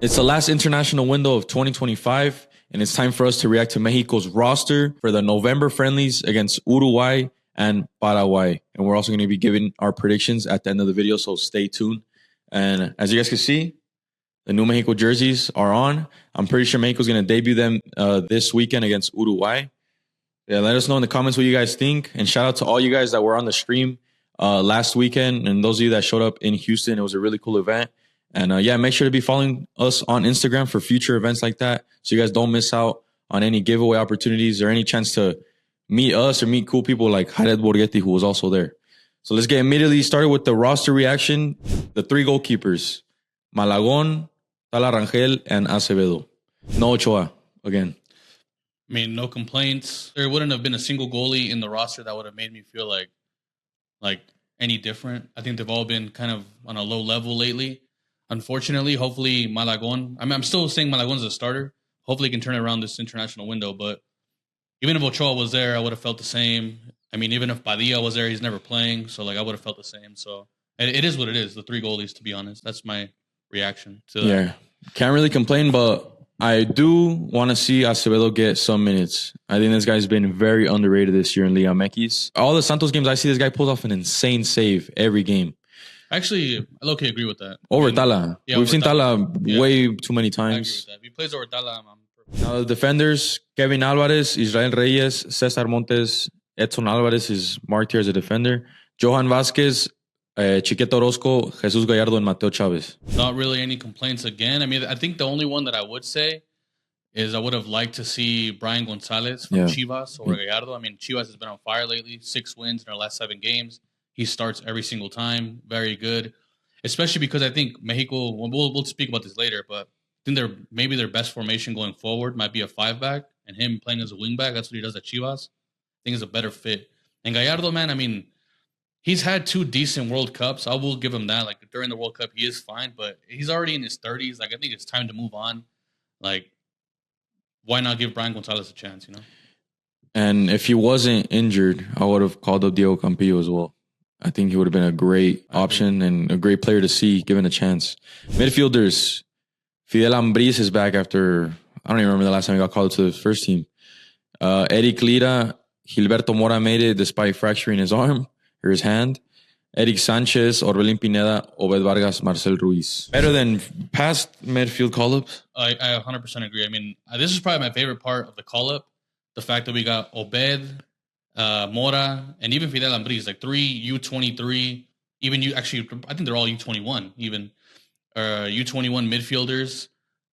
It's the last international window of 2025, and it's time for us to react to Mexico's roster for the November friendlies against Uruguay and Paraguay. And we're also going to be giving our predictions at the end of the video, so stay tuned. And as you guys can see, the new Mexico jerseys are on. I'm pretty sure Mexico's going to debut them this weekend against Uruguay. Yeah, let us know in the comments what you guys think. And shout out to all you guys that were on the stream last weekend. And those of you that showed up in Houston, it was a really cool event. And make sure to be following us on Instagram for future events like that, so you guys don't miss out on any giveaway opportunities or any chance to meet us or meet cool people like Jared Borghetti, who was also there. So let's get immediately started with the roster reaction. The three goalkeepers, Malagon, Talarangel, and Acevedo. No Ochoa again. I mean, no complaints. There wouldn't have been a single goalie in the roster that would have made me feel like any different. I think they've all been kind of on a low level lately. Unfortunately, hopefully Malagon, I'm still saying Malagon's a starter. Hopefully he can turn around this international window. But even if Ochoa was there, I would have felt the same. I mean, even if Padilla was there, he's never playing. So, I would have felt the same. So, it is what it is, the three goalies, to be honest. That's my reaction to that. Yeah, can't really complain, but I do want to see Acevedo get some minutes. I think this guy's been very underrated this year in Liga MX. All the Santos games I see, this guy pulls off an insane save every game. Actually, I low-key agree with that. Over Tala. Yeah, We've over seen Tala. Tala way too many times. I agree with that. If he plays over Tala, I'm perfect. Now the defenders, Kevin Alvarez, Israel Reyes, Cesar Montes, Edson Alvarez is marked here as a defender. Johan Vasquez, Chiquete Orozco, Jesus Gallardo, and Mateo Chavez. Not really any complaints again. I mean, I think the only one that I would say is I would have liked to see Brian Gonzalez from Chivas or Gallardo. I mean, Chivas has been on fire lately. 6 wins in their last 7 games. He starts every single time. Very good. Especially because I think Mexico, we'll speak about this later, but I think maybe their best formation going forward might be a 5-back, and him playing as a wing-back, that's what he does at Chivas. I think is a better fit. And Gallardo, man, I mean, he's had 2 decent World Cups. I will give him that. Like, during the World Cup, he is fine, but he's already in his 30s. Like, I think it's time to move on. Like, why not give Brian Gonzalez a chance, you know? And if he wasn't injured, I would have called up Diego Campillo as well. I think he would have been a great option and a great player to see given a chance. Midfielders, Fidel Ambriz is back after, I don't even remember the last time he got called up to the first team. Eric Lira, Gilberto Mora made it despite fracturing his arm or his hand. Eric Sanchez, Orbelín Pineda, Obed Vargas, Marcel Ruiz. Better than past midfield call-ups? I 100% agree. I mean, this is probably my favorite part of the call-up. The fact that we got Obed, Mora, and even Fidel Ambriz, like 3 U23, even I think they're all U21, even U21 midfielders.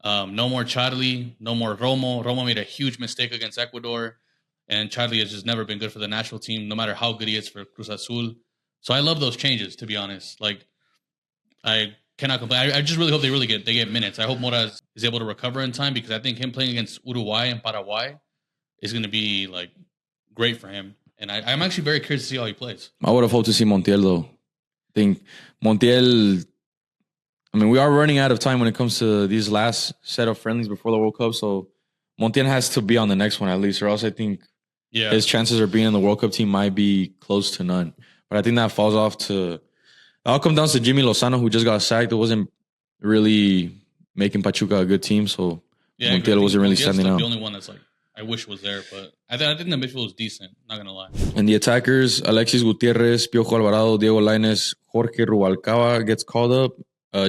No more Charlie, no more Romo. Romo made a huge mistake against Ecuador, and Charlie has just never been good for the national team, no matter how good he is for Cruz Azul. So I love those changes, to be honest. Like, I cannot complain. I just really hope they get minutes. I hope Mora is able to recover in time, because I think him playing against Uruguay and Paraguay is going to be like great for him. And I'm actually very curious to see how he plays. I would have hoped to see Montiel, though. I think Montiel, I mean, we are running out of time when it comes to these last set of friendlies before the World Cup. So Montiel has to be on the next one at least, or else I think his chances of being in the World Cup team might be close to none. But I think that falls off to, I'll come down to Jimmy Lozano, who just got sacked. It wasn't really making Pachuca a good team. So Montiel wasn't really standing out. The only one that's like, I wish was there, but I think the midfield was decent, not going to lie. And the attackers, Alexis Gutierrez, Piojo Alvarado, Diego Lainez, Jorge Rubalcaba gets called up.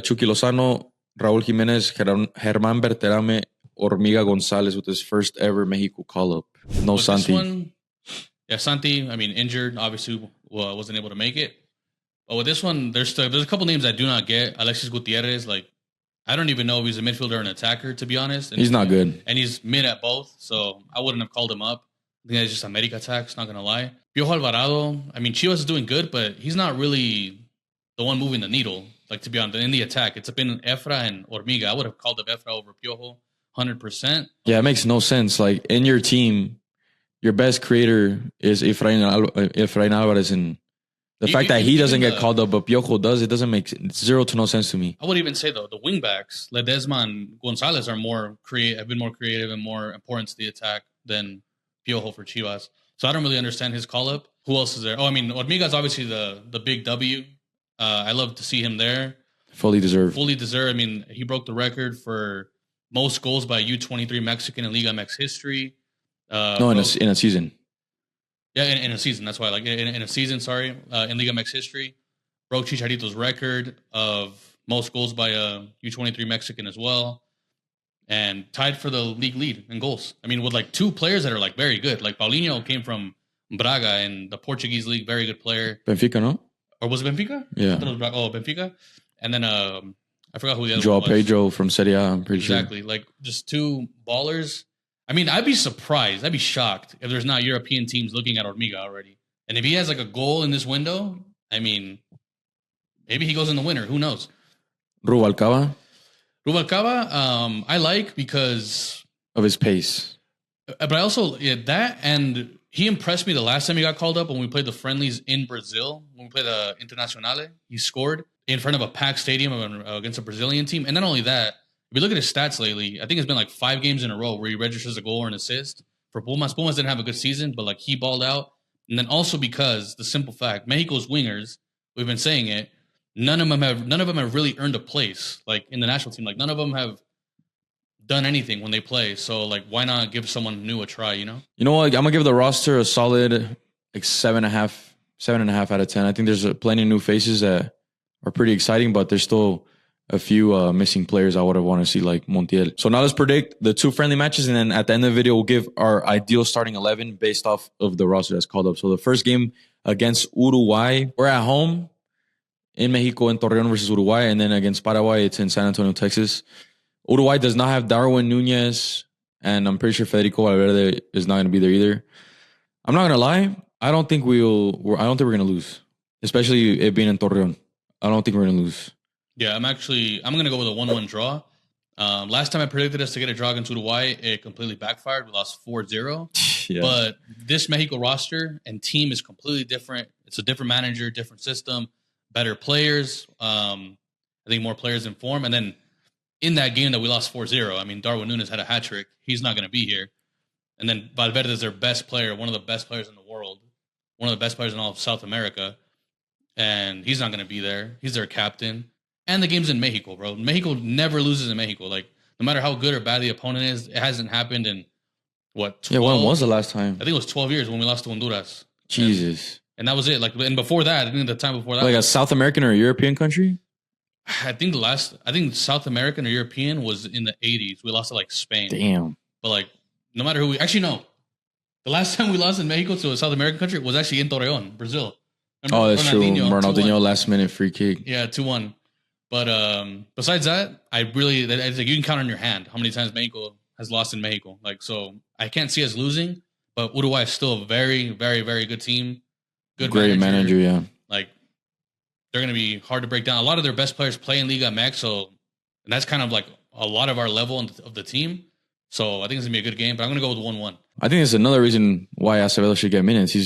Chucky Lozano, Raúl Jiménez, Germán Berterame, Hormiga González with his first ever Mexico call-up. No with Santi. Santi, I mean, injured, obviously wasn't able to make it. But with this one, there's a couple names I do not get. Alexis Gutierrez, like, I don't even know if he's a midfielder or an attacker, to be honest. And he's not good. And he's mid at both, so I wouldn't have called him up. I think that's just America attacks, not going to lie. Piojo Alvarado, I mean, Chivas is doing good, but he's not really the one moving the needle. Like, to be honest, in the attack, it's been Efra and Hormiga. I would have called up Efra over Piojo, 100%. Yeah, it makes no sense. Like, in your team, your best creator is Efrain Alvarez, and the fact that he doesn't get called up, but Piojo does, it doesn't make zero to no sense to me. I would even say, though, the wingbacks, Ledesma and Gonzalez, have been more creative and more important to the attack than Piojo for Chivas. So I don't really understand his call-up. Who else is there? Oh, I mean, Hormiga's obviously the big W. I love to see him there. Fully deserved. Fully deserved. I mean, he broke the record for most goals by a U23 Mexican in Liga MX history. No, in a season. Yeah, in a season. That's why, like, in a season, sorry, in Liga MX history. Broke Chicharito's record of most goals by a U23 Mexican as well. And tied for the league lead in goals. I mean, with like two players that are like very good. Like Paulinho came from Braga in the Portuguese league, very good player. Benfica, no? Or was it Benfica? Yeah. I thought it was Benfica. And then I forgot who the other Joao one was. Pedro from Serie A, I'm pretty sure. Exactly. Like just two ballers. I mean, I'd be surprised. I'd be shocked if there's not European teams looking at Hormiga already. And if he has like a goal in this window, I mean, maybe he goes in the winner. Who knows? Rubalcaba I like because of his pace. But I also, that, and he impressed me the last time he got called up when we played the friendlies in Brazil, when we played the Internazionale. He scored in front of a packed stadium against a Brazilian team. And not only that, if you look at his stats lately, I think it's been like 5 games in a row where he registers a goal or an assist. For Pumas didn't have a good season, but like he balled out. And then also because the simple fact, Mexico's wingers, we've been saying it, none of them have really earned a place like in the national team. Like none of them have done anything when they play. So like, why not give someone new a try? You know what? I'm gonna give the roster a solid like 7.5 out of 10. I think there's plenty of new faces that are pretty exciting, but there's still a few missing players I would have wanted to see, like Montiel. So now let's predict the 2 friendly matches, and then at the end of the video, we'll give our ideal starting 11 based off of the roster that's called up. So the first game against Uruguay, we're at home in Mexico in Torreon versus Uruguay, and then against Paraguay, it's in San Antonio, Texas. Uruguay does not have Darwin Nunez, and I'm pretty sure Federico Valverde is not going to be there either. I'm not going to lie. I don't think we're going to lose, especially it being in Torreon. I don't think we're going to lose. Yeah, I'm going to go with a 1-1 draw. Last time I predicted us to get a draw against Uruguay, it completely backfired. We lost 4-0. Yeah. But this Mexico roster and team is completely different. It's a different manager, different system, better players. I think more players in form. And then in that game that we lost 4-0, I mean, Darwin Nunez had a hat trick. He's not going to be here. And then Valverde is their best player, one of the best players in the world, one of the best players in all of South America. And he's not going to be there. He's their captain. And the game's in Mexico, bro. Mexico never loses in Mexico. Like, no matter how good or bad the opponent is, it hasn't happened in, 12? Yeah, when was the last time? I think it was 12 years when we lost to Honduras. Jesus. And that was it. Like, and before that, I think the time before that. Like a South American or European country? I think South American or European was in the 80s. We lost to, like, Spain. Damn. But, like, no matter who actually, no. The last time we lost in Mexico to a South American country was actually in Torreon, Brazil. Remember? Oh, that's true. Ronaldinho last-minute free kick. Yeah, 2-1. But besides that, it's like you can count on your hand how many times Mexico has lost in Mexico. Like, so I can't see us losing, but Uruguay is still a very, very, very good team. Great manager, yeah. Like, they're going to be hard to break down. A lot of their best players play in Liga MX, and that's kind of like a lot of our level of the team. So I think it's going to be a good game, but I'm going to go with 1-1. I think it's another reason why Acevedo should get minutes.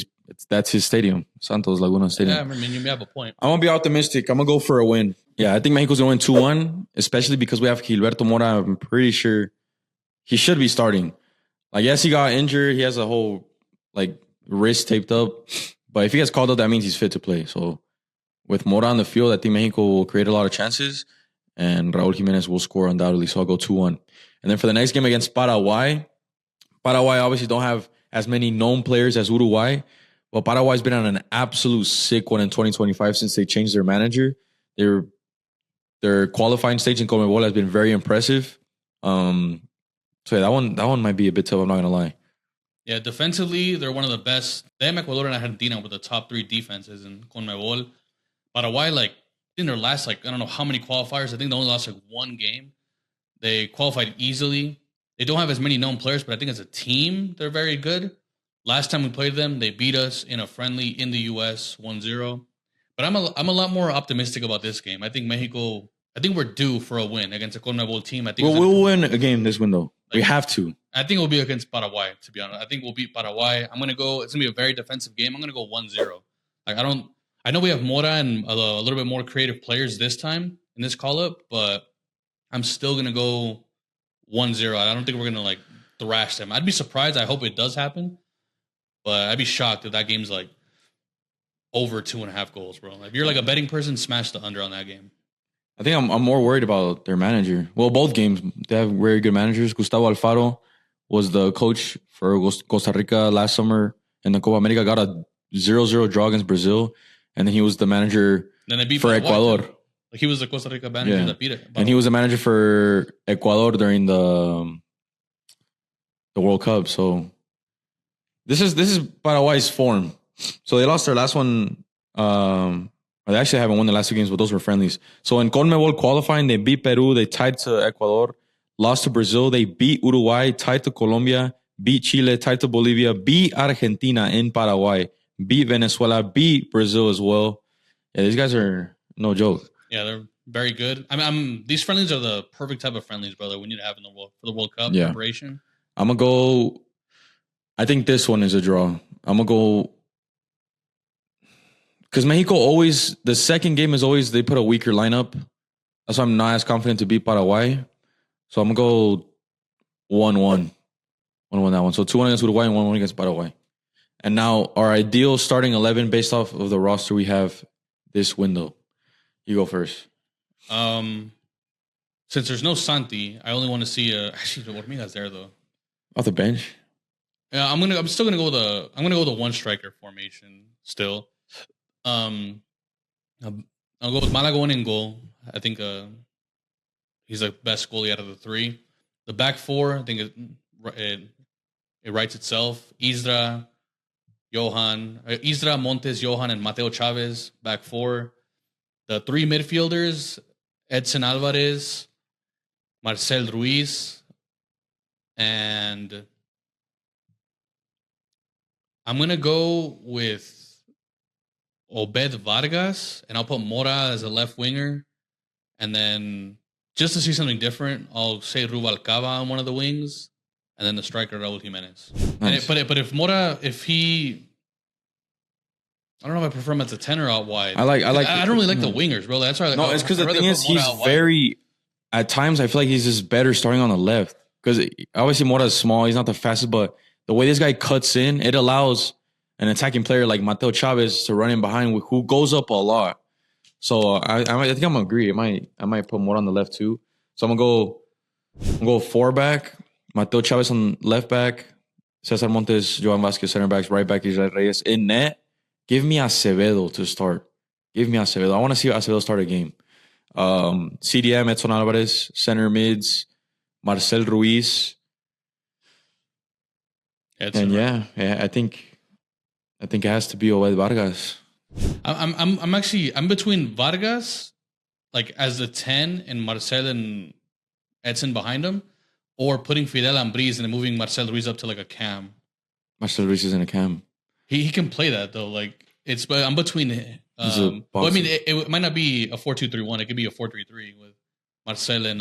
That's his stadium, Santos Laguna Stadium. Yeah, I mean, you have a point. I'm going to be optimistic. I'm going to go for a win. Yeah, I think Mexico's going to win 2-1, especially because we have Gilberto Mora. I'm pretty sure he should be starting. Like, yes, he got injured. He has a whole, like, wrist taped up. But if he gets called up, that means he's fit to play. So with Mora on the field, I think Mexico will create a lot of chances. And Raul Jimenez will score undoubtedly. So I'll go 2-1. And then for the next game against Paraguay obviously don't have as many known players as Uruguay. But Paraguay's been on an absolute sick one in 2025 since they changed their manager. Their qualifying stage in CONMEBOL has been very impressive. So yeah, that one might be a bit tough. I'm not gonna lie. Yeah, defensively, they're one of the best. Them, Ecuador, and Argentina were the top 3 defenses in CONMEBOL. Paraguay, like in their last, like I don't know how many qualifiers. I think they only lost like 1 game. They qualified easily. They don't have as many known players, but I think as a team, they're very good. Last time we played them, they beat us in a friendly in the U.S. 1-0. But I'm a lot more optimistic about this game. I think we're due for a win against a CONMEBOL team. I think we'll win a game this window. Like, we have to. I think we'll be against Paraguay, to be honest. I think we'll beat Paraguay. It's going to be a very defensive game. I'm going to go 1-0. Like, I know we have Mora and a little bit more creative players this time in this call-up, but I'm still going to go 1-0. I don't think we're going to, like, thrash them. I'd be surprised. I hope it does happen. But I'd be shocked if that game's like over 2.5 goals, bro. If you're like a betting person, smash the under on that game. I think I'm more worried about their manager. Well, both games, they have very good managers. Gustavo Alfaro was the coach for Costa Rica last summer in the Copa America, got a 0-0 draw against Brazil. And then he was the manager for Ecuador. Like he was the Costa Rica manager that beat it. And he was the manager for Ecuador during the World Cup. So this is Paraguay's form. So they lost their last one. They actually haven't won the last 2 games, but those were friendlies. So in CONMEBOL qualifying, they beat Peru, they tied to Ecuador, lost to Brazil, they beat Uruguay, tied to Colombia, beat Chile, tied to Bolivia, beat Argentina in Paraguay, beat Venezuela, beat Brazil as well. Yeah, these guys are no joke. Yeah, they're very good. I mean, these friendlies are the perfect type of friendlies, brother, we need to have for the World Cup preparation. I'm going to go, I think this one is a draw. I'm going to go, because Mexico always, the second game is always, they put a weaker lineup. That's why I'm not as confident to beat Paraguay. So I'm going to go 1-1. 1-1 that one. So 2-1 against Uruguay and 1-1 against Paraguay. And now our ideal starting 11 based off of the roster we have this window. You go first. Since there's no Santi, I only want to see actually Hormiga's there though. Off the bench? Yeah, I'm still gonna go the one striker formation still. I'll go with Malagón in goal. I think he's the best goalie out of the 3. The back 4, I think it writes itself. Isra, Montes, Johan, and Mateo Chavez, back 4. The 3 midfielders, Edson Alvarez, Marcel Ruiz, and I'm going to go with Obed Vargas, and I'll put Mora as a left winger. And then just to see something different, I'll say Rubalcaba on one of the wings, and then the striker Raúl Jiménez. Nice. But if Mora, I don't know if I prefer him as a 10 or out wide. I don't really like the wingers, bro. That's why. No, it's because the thing is, he's very. At times, I feel like he's just better starting on the left. Because obviously Mora is small, he's not the fastest, but the way this guy cuts in, it allows an attacking player like Mateo Chavez to run in behind, who goes up a lot. So I think I'm gonna agree. I might put Mora on the left too. So I'm gonna go 4-back. Mateo Chavez on left back. Cesar Montes, Johan Vasquez center backs. Right back Israel Reyes in net. Give me Acevedo to start. I want to see Acevedo start a game. CDM, Edson Alvarez, center mids, Marcel Ruiz. And I think it has to be Obed Vargas. I'm between Vargas, like as the 10, and Marcel and Edson behind him, or putting Fidel Ambriz and then moving Marcel Ruiz up to like a cam. Marcel Ruiz is in a cam. He can play that though. Like but I'm between. Well, I mean, it might not be a 4-2-3-1. It could be a 4-3-3 with Marcel and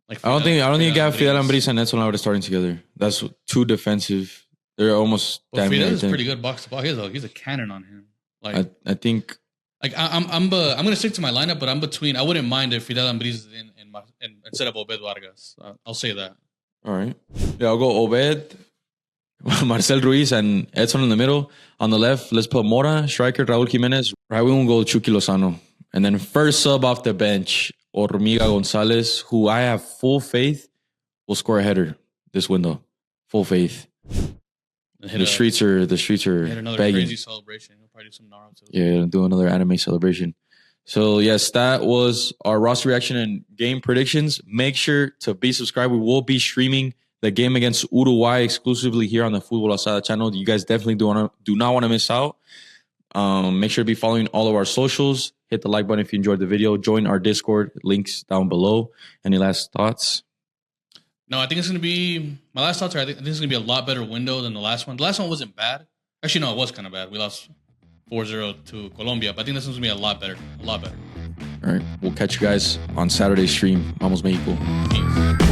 like. Fidel, I don't think you got Fidel Ambriz and Edson Alvarez starting together. That's too defensive. They're almost. Fidel is pretty good box to box. He's a cannon on him. Like I think. Like I'm gonna stick to my lineup, but I'm between. I wouldn't mind if Fidel Ambriz is in instead of Obed Vargas. I'll say that. All right. Yeah, I'll go Obed, Marcel Ruiz, and Edson in the middle. On the left, let's put Mora, striker, Raúl Jiménez. Right, we won't go Chucky Lozano. And then first sub off the bench, Hormiga Gonzalez, who I have full faith will score a header this window. Full faith. The streets are another begging. Crazy celebration. He'll probably do some Naruto. Yeah, do another anime celebration. So yes, that was our roster reaction and game predictions. Make sure to be subscribed. We will be streaming the game against Uruguay exclusively here on the Futbol Asada channel. You guys definitely do not want to miss out. Make sure to be following all of our socials. Hit the like button if you enjoyed the video. Join our Discord. Links down below. Any last thoughts? No, I think it's going to be... My last thoughts are I think it's going to be a lot better window than the last one. The last one wasn't bad. Actually, no, it was kind of bad. We lost 4-0 to Colombia. But I think this one's going to be a lot better. A lot better. All right. We'll catch you guys on Saturday's stream. Vamos, Mexico. Peace.